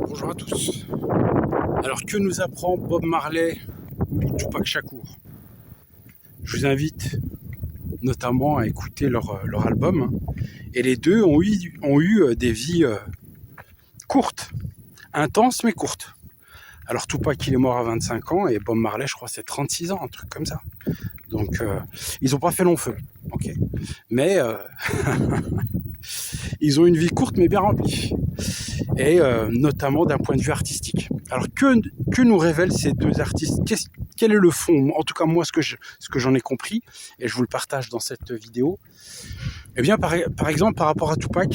Bonjour à tous. Alors que nous apprend Bob Marley ou Tupac Shakur? Je vous invite notamment à écouter leur album. Et les deux ont eu des vies courtes, intenses mais courtes. Alors Tupac il est mort à 25 ans et Bob Marley je crois c'est 36 ans, un truc comme ça. Donc ils n'ont pas fait long feu, ok. Mais ils ont une vie courte mais bien remplie. Et notamment d'un point de vue artistique. Alors que nous révèlent ces deux artistes? Quel est le fond? En tout cas moi ce que j'en ai compris, et je vous le partage dans cette vidéo. Eh bien par exemple par rapport à Tupac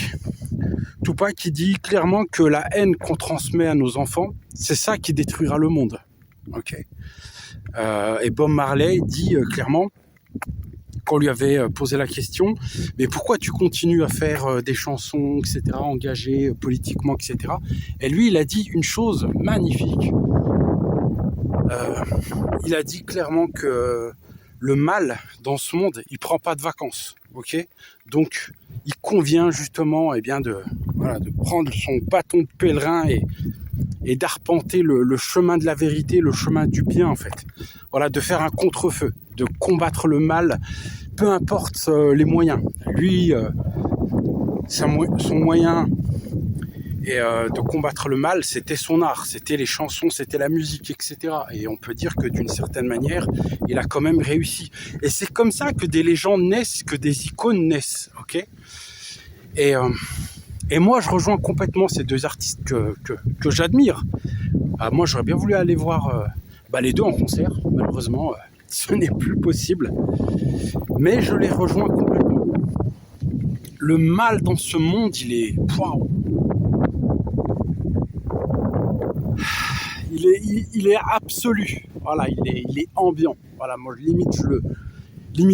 qui dit clairement que la haine qu'on transmet à nos enfants, c'est ça qui détruira le monde. Ok. Et Bob Marley dit clairement, qu'on lui avait posé la question, mais pourquoi tu continues à faire des chansons, etc., engagées politiquement, etc. Et lui, il a dit une chose magnifique. Il a dit clairement que le mal dans ce monde, il prend pas de vacances, ok. Donc, il convient justement, de prendre son bâton de pèlerin et d'arpenter le chemin de la vérité, le chemin du bien en fait. Voilà, de faire un contre-feu, de combattre le mal, peu importe les moyens. Lui, son moyen de combattre le mal, c'était son art, c'était les chansons, c'était la musique, etc. Et on peut dire que d'une certaine manière, il a quand même réussi. Et c'est comme ça que des légendes naissent, que des icônes naissent, ok. Et moi, je rejoins complètement ces deux artistes que j'admire. Moi, j'aurais bien voulu aller voir les deux en concert. Malheureusement, ce n'est plus possible. Mais je les rejoins complètement. Le mal dans ce monde, il est... Waouh. Il est absolu. Voilà, il est ambiant. Voilà, moi, limite,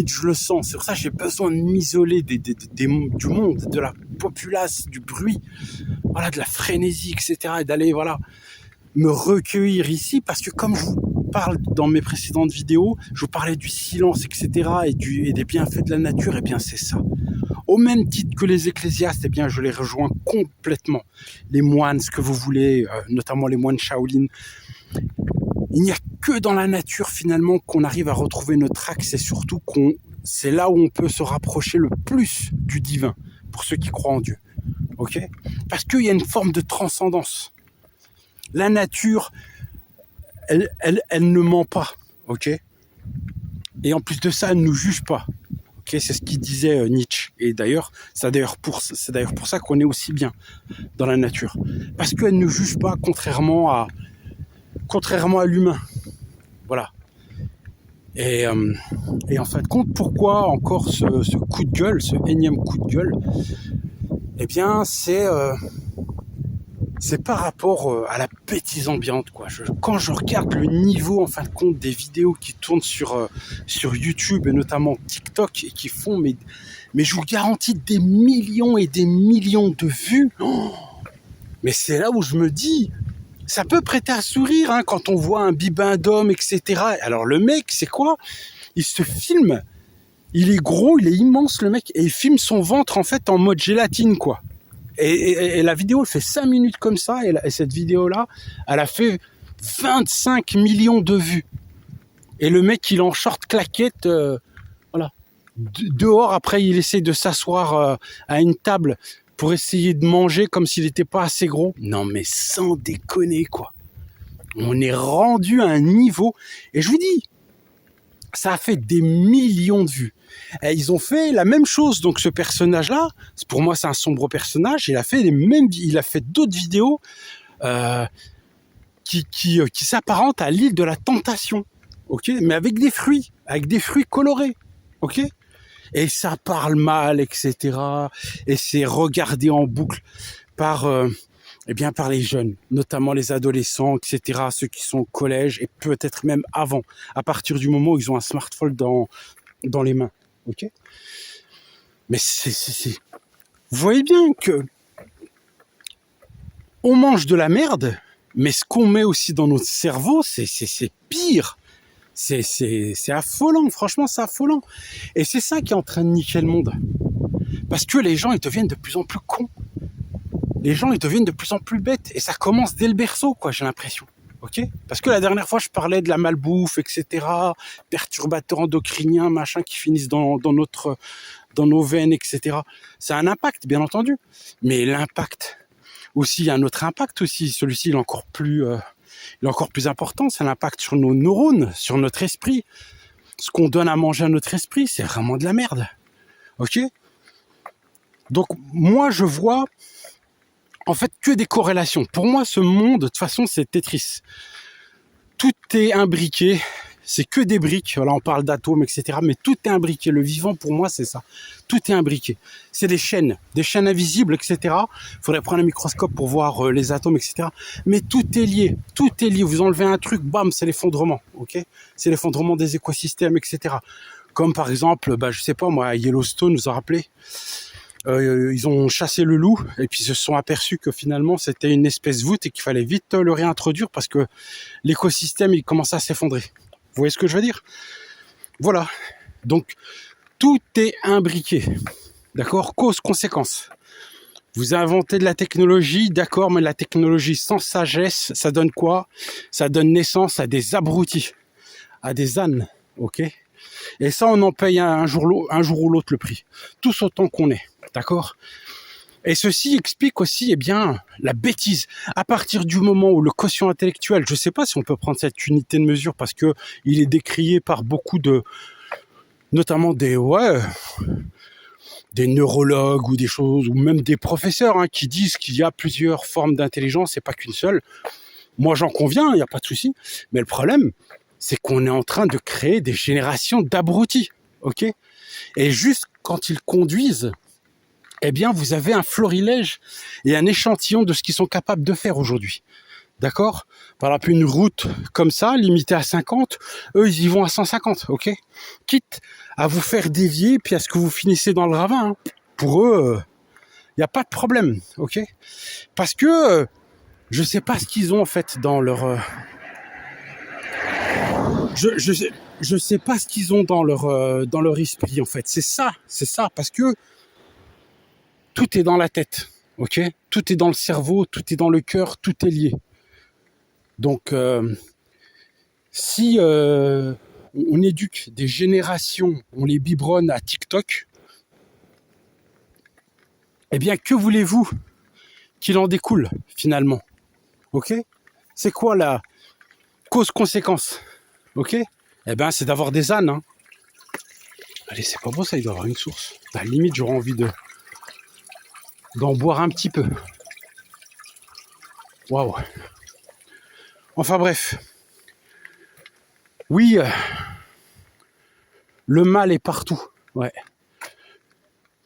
je le sens. C'est pour ça que j'ai besoin de m'isoler du monde, de la populace, du bruit, voilà, de la frénésie, etc. Et d'aller, me recueillir ici, parce que comme je vous parle dans mes précédentes vidéos, je vous parlais du silence, etc. et des bienfaits de la nature, et bien c'est ça. Au même titre que les ecclésiastes, eh bien je les rejoins complètement. Les moines, ce que vous voulez, notamment les moines Shaolin. Il n'y a que dans la nature finalement qu'on arrive à retrouver notre axe, et surtout c'est là où on peut se rapprocher le plus du divin, pour ceux qui croient en Dieu. Ok ? Parce qu'il y a une forme de transcendance. La nature, elle ne ment pas, ok. Et en plus de ça, elle ne nous juge pas, ok. C'est ce qu'il disait Nietzsche. Et d'ailleurs, c'est d'ailleurs pour ça qu'on est aussi bien dans la nature, parce qu'elle ne nous juge pas, contrairement à l'humain, voilà. Et en fin de compte, pourquoi encore ce coup de gueule, ce énième coup de gueule? Eh bien, c'est par rapport à la bêtise ambiante, quoi. Quand je regarde le niveau, en fin de compte, des vidéos qui tournent sur YouTube et notamment TikTok et qui font, mais je vous garantis, des millions et des millions de vues. Oh, mais c'est là où je me dis, ça peut prêter à sourire, hein, quand on voit un bibin d'homme, etc. Alors le mec, c'est quoi? Il se filme, il est gros, il est immense, le mec, et il filme son ventre en fait en mode gélatine, quoi. Et la vidéo, elle fait 5 minutes comme ça, et cette vidéo-là, elle a fait 25 millions de vues. Et le mec, il est en short claquette, voilà. Dehors, après, il essaie de s'asseoir à une table pour essayer de manger comme s'il n'était pas assez gros. Non, mais sans déconner, quoi. On est rendu à un niveau, et je vous dis, ça a fait des millions de vues. Et ils ont fait la même chose. Donc ce personnage-là, pour moi, c'est un sombre personnage. Il a fait d'autres vidéos qui s'apparentent à l'île de la tentation. Ok, mais avec des fruits colorés. Ok. Et ça parle mal, etc. Et c'est regardé en boucle par les jeunes, notamment les adolescents, etc., ceux qui sont au collège et peut-être même avant, à partir du moment où ils ont un smartphone dans les mains, ok. Mais vous voyez bien que on mange de la merde, mais ce qu'on met aussi dans notre cerveau, c'est pire. C'est affolant, franchement, c'est affolant. Et c'est ça qui est en train de niquer le monde. Parce que les gens, ils deviennent de plus en plus cons. les gens ils deviennent de plus en plus bêtes et ça commence dès le berceau, quoi, j'ai l'impression. Ok ? Parce que la dernière fois je parlais de la malbouffe, etc., perturbateurs endocriniens, machin, qui finissent dans nos veines, etc. Ça a un impact, bien entendu. Mais l'impact aussi, il y a un autre impact aussi. Celui-ci il est encore plus important. C'est l'impact sur nos neurones, sur notre esprit. Ce qu'on donne à manger à notre esprit, c'est vraiment de la merde. Ok ? Donc moi je vois en fait que des corrélations. Pour moi ce monde de toute façon c'est Tetris. Tout est imbriqué, c'est que des briques. Là on parle d'atomes, etc. Mais tout est imbriqué. Le vivant pour moi c'est ça. Tout est imbriqué. C'est des chaînes invisibles, etc. Il faudrait prendre un microscope pour voir les atomes, etc. Mais tout est lié. Tout est lié. Vous enlevez un truc, bam, c'est l'effondrement. Ok ? C'est l'effondrement des écosystèmes, etc. Comme par exemple, je sais pas moi, Yellowstone, vous en rappelez ? Ils ont chassé le loup et puis ils se sont aperçus que finalement c'était une espèce voûte et qu'il fallait vite le réintroduire parce que l'écosystème il commençait à s'effondrer. Vous voyez ce que je veux dire ? Voilà. Donc tout est imbriqué. D'accord ? Cause-conséquence. Vous inventez de la technologie, d'accord, mais la technologie sans sagesse, ça donne quoi ? Ça donne naissance à des abrutis, à des ânes, ok ? Et ça, on en paye un jour ou l'autre le prix. Tous autant qu'on est. D'accord ? Et ceci explique aussi, la bêtise. À partir du moment où le quotient intellectuel, je ne sais pas si on peut prendre cette unité de mesure parce que il est décrié par beaucoup notamment des neurologues ou des choses, ou même des professeurs qui disent qu'il y a plusieurs formes d'intelligence et pas qu'une seule. Moi, j'en conviens, il n'y a pas de souci. Mais le problème, c'est qu'on est en train de créer des générations d'abrutis, ok ? Et juste quand ils conduisent, vous avez un florilège et un échantillon de ce qu'ils sont capables de faire aujourd'hui. D'accord ? Par exemple, une route comme ça, limitée à 50, eux, ils y vont à 150, ok ? Quitte à vous faire dévier, puis à ce que vous finissez dans le ravin. Pour eux, il n'y a pas de problème, ok ? Parce que je sais pas ce qu'ils ont en fait dans leur... Je sais pas ce qu'ils ont dans leur esprit en fait. C'est ça, parce que tout est dans la tête, ok ? Tout est dans le cerveau, tout est dans le cœur, tout est lié. Donc, si on éduque des générations, on les biberonne à TikTok, que voulez-vous qu'il en découle finalement ? Ok ? C'est quoi la cause-conséquence ? Ok ? C'est d'avoir des ânes. Allez, c'est pas bon ça, il doit y avoir une source. À la limite, j'aurais envie d'en boire un petit peu. Waouh. Enfin bref. Oui, le mal est partout. Ouais.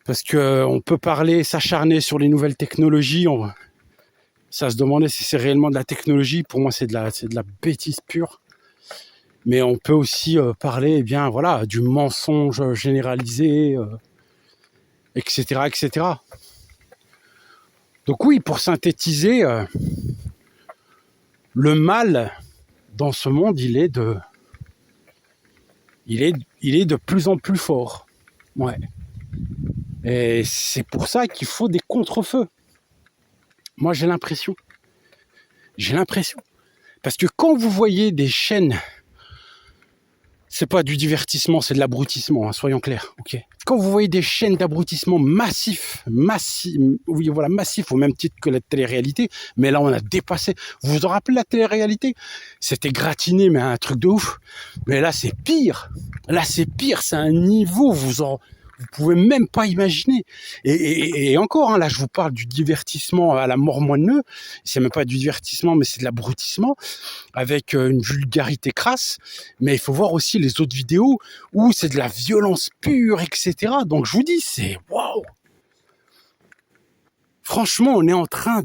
Parce que on peut s'acharner sur les nouvelles technologies. Ça se demandait si c'est réellement de la technologie. Pour moi, c'est de la bêtise pure. Mais on peut aussi parler, du mensonge généralisé, etc., etc. Donc oui, pour synthétiser, le mal dans ce monde, il est de plus en plus fort. Ouais. Et c'est pour ça qu'il faut des contre-feux. Moi, j'ai l'impression. Parce que quand vous voyez des chaînes, c'est pas du divertissement, c'est de l'abrutissement, soyons clairs, ok ? Quand vous voyez des chaînes d'abrutissement massifs, au même titre que la télé-réalité, mais là on a dépassé. Vous vous en rappelez la télé-réalité ? C'était gratiné, mais un truc de ouf. Mais là c'est pire. C'est un niveau, vous pouvez même pas imaginer. Et encore, là je vous parle du divertissement à la mort moineux. C'est même pas du divertissement, mais c'est de l'abrutissement avec une vulgarité crasse. Mais il faut voir aussi les autres vidéos où c'est de la violence pure, etc. Donc je vous dis, c'est waouh. Franchement, on est en train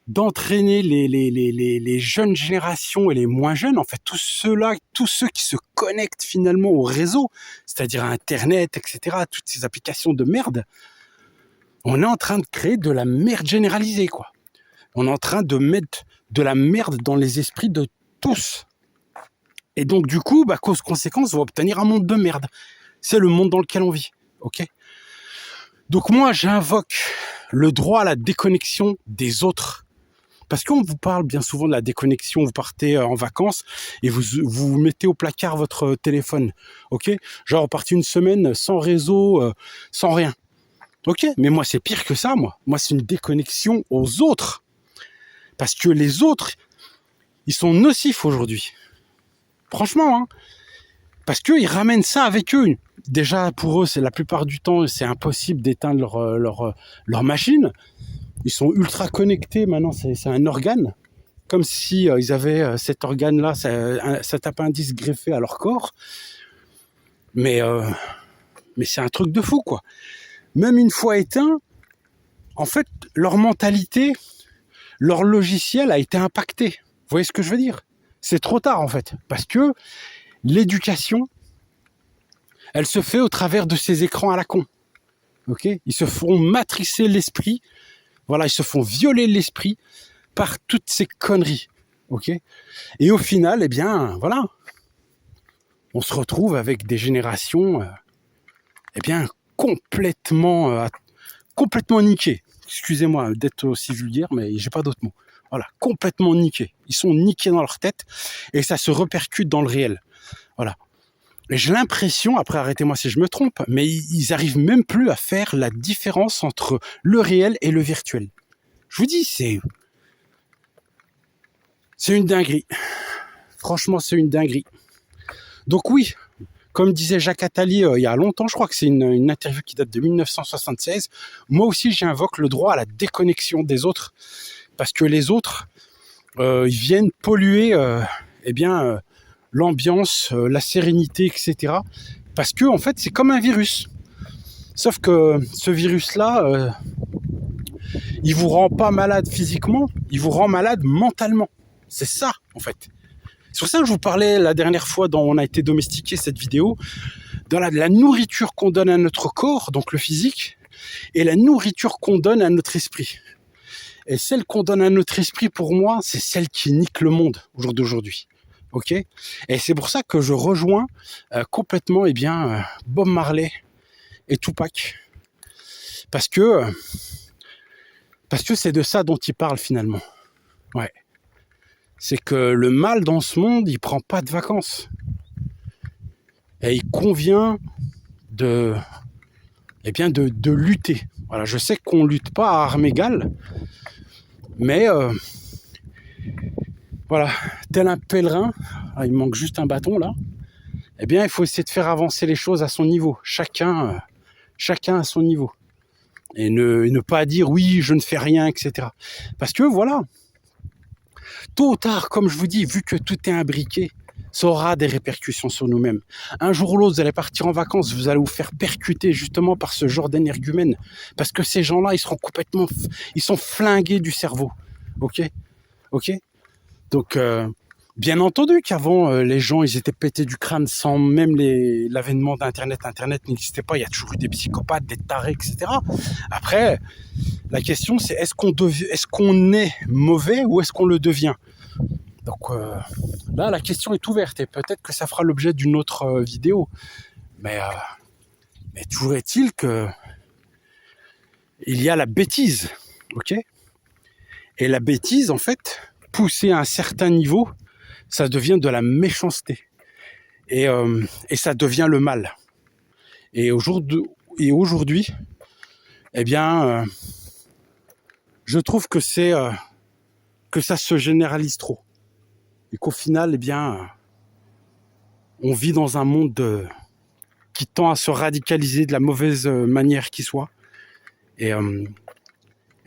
d'entraîner les jeunes générations et les moins jeunes, en fait, tous ceux qui se connectent finalement au réseau, c'est-à-dire à Internet, etc., toutes ces applications de merde, on est en train de créer de la merde généralisée, quoi. On est en train de mettre de la merde dans les esprits de tous. Et donc, du coup, cause-conséquence, on va obtenir un monde de merde. C'est le monde dans lequel on vit, ok ? Donc moi, j'invoque le droit à la déconnexion des autres. Parce qu'on vous parle bien souvent de la déconnexion, vous partez en vacances et vous mettez au placard votre téléphone, ok? Genre, vous partez une semaine sans réseau, sans rien. Ok, mais moi, c'est pire que ça, moi. Moi, c'est une déconnexion aux autres. Parce que les autres, ils sont nocifs aujourd'hui. Franchement, hein. Parce qu'ils ramènent ça avec eux. Déjà, pour eux, c'est la plupart du temps, c'est impossible d'éteindre leur machine. Ils sont ultra connectés. Maintenant, c'est un organe. Comme si ils avaient cet organe-là, cet appendice greffé à leur corps. Mais c'est un truc de fou, quoi. Même une fois éteint, en fait, leur mentalité, leur logiciel a été impacté. Vous voyez ce que je veux dire? C'est trop tard, en fait. Parce que l'éducation, elle se fait au travers de ces écrans à la con. Ok? Ils se font matricer l'esprit. Voilà, ils se font violer l'esprit par toutes ces conneries. Ok? Et au final, eh bien, voilà. On se retrouve avec des générations, eh bien, complètement niquées. Excusez-moi d'être aussi vulgaire, mais j'ai pas d'autres mots. Voilà, complètement niqués. Ils sont niqués dans leur tête et ça se répercute dans le réel. Voilà. Et j'ai l'impression, après arrêtez-moi si je me trompe, mais ils arrivent même plus à faire la différence entre le réel et le virtuel. Je vous dis, c'est une dinguerie. Franchement, c'est une dinguerie. Donc oui, comme disait Jacques Attali il y a longtemps, je crois que c'est une interview qui date de 1976, moi aussi j'invoque le droit à la déconnexion des autres, parce que les autres, ils viennent polluer l'ambiance, la sérénité, etc. Parce que en fait c'est comme un virus. Sauf que ce virus-là, il vous rend pas malade physiquement, il vous rend malade mentalement. C'est ça en fait. C'est pour ça que je vous parlais la dernière fois dont on a été domestiqué cette vidéo, de la nourriture qu'on donne à notre corps, donc le physique, et la nourriture qu'on donne à notre esprit. Et celle qu'on donne à notre esprit, pour moi, c'est celle qui nique le monde au jour d'aujourd'hui. Ok? Et c'est pour ça que je rejoins complètement Bob Marley et Tupac. Parce que c'est de ça dont ils parlent finalement. Ouais. C'est que le mal dans ce monde, il prend pas de vacances. Et il convient de lutter. Voilà, je sais qu'on lutte pas à armes égales, mais voilà, tel un pèlerin, il manque juste un bâton là, eh bien il faut essayer de faire avancer les choses à son niveau, chacun à son niveau. Et ne pas dire oui, je ne fais rien, etc. Parce que voilà, tôt ou tard, comme je vous dis, vu que tout est imbriqué, ça aura des répercussions sur nous-mêmes. Un jour ou l'autre, vous allez partir en vacances, vous allez vous faire percuter justement par ce genre d'énergumène. Parce que ces gens-là, ils sont flingués du cerveau. Ok? Donc, bien entendu qu'avant, les gens, ils étaient pétés du crâne sans même l'avènement d'Internet. Internet n'existait pas, il y a toujours eu des psychopathes, des tarés, etc. Après, la question, c'est est-ce qu'on est mauvais ou est-ce qu'on le devient? Donc là, la question est ouverte et peut-être que ça fera l'objet d'une autre vidéo. Mais toujours est-il que il y a la bêtise, ok? Et la bêtise, en fait, poussée à un certain niveau, ça devient de la méchanceté. Et ça devient le mal. Et aujourd'hui, eh bien, je trouve que que ça se généralise trop. Et qu'au final, eh bien, on vit dans un monde qui tend à se radicaliser de la mauvaise manière qui soit. Et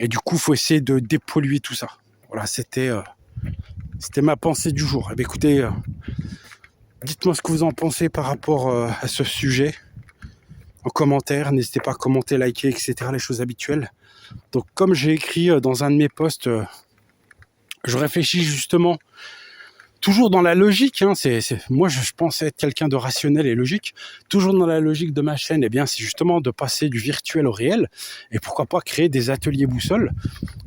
du coup, il faut essayer de dépolluer tout ça. Voilà, c'était ma pensée du jour. Eh bien, écoutez, dites-moi ce que vous en pensez par rapport à ce sujet. En commentaire, n'hésitez pas à commenter, liker, etc. Les choses habituelles. Donc, comme j'ai écrit dans un de mes posts, je réfléchis justement toujours dans la logique, hein, moi je pense être quelqu'un de rationnel et logique, toujours dans la logique de ma chaîne, eh bien c'est justement de passer du virtuel au réel, et pourquoi pas créer des ateliers boussoles,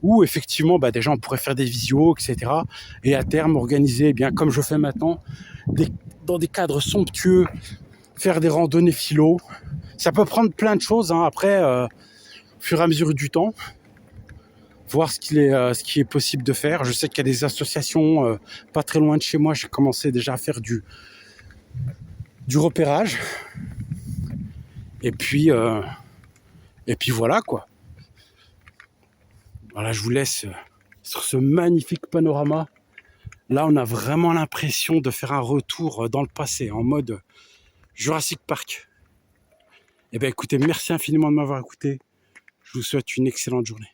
où effectivement des gens pourraient faire des visios, etc. Et à terme organiser, eh bien comme je fais maintenant, dans des cadres somptueux, faire des randonnées philo. Ça peut prendre plein de choses, hein. Après, au fur et à mesure du temps, voir ce qui est possible de faire. Je sais qu'il y a des associations pas très loin de chez moi. J'ai commencé déjà à faire du repérage. Et puis voilà quoi. Voilà, je vous laisse sur ce magnifique panorama. Là, on a vraiment l'impression de faire un retour dans le passé, en mode Jurassic Park. Eh bien, écoutez, merci infiniment de m'avoir écouté. Je vous souhaite une excellente journée.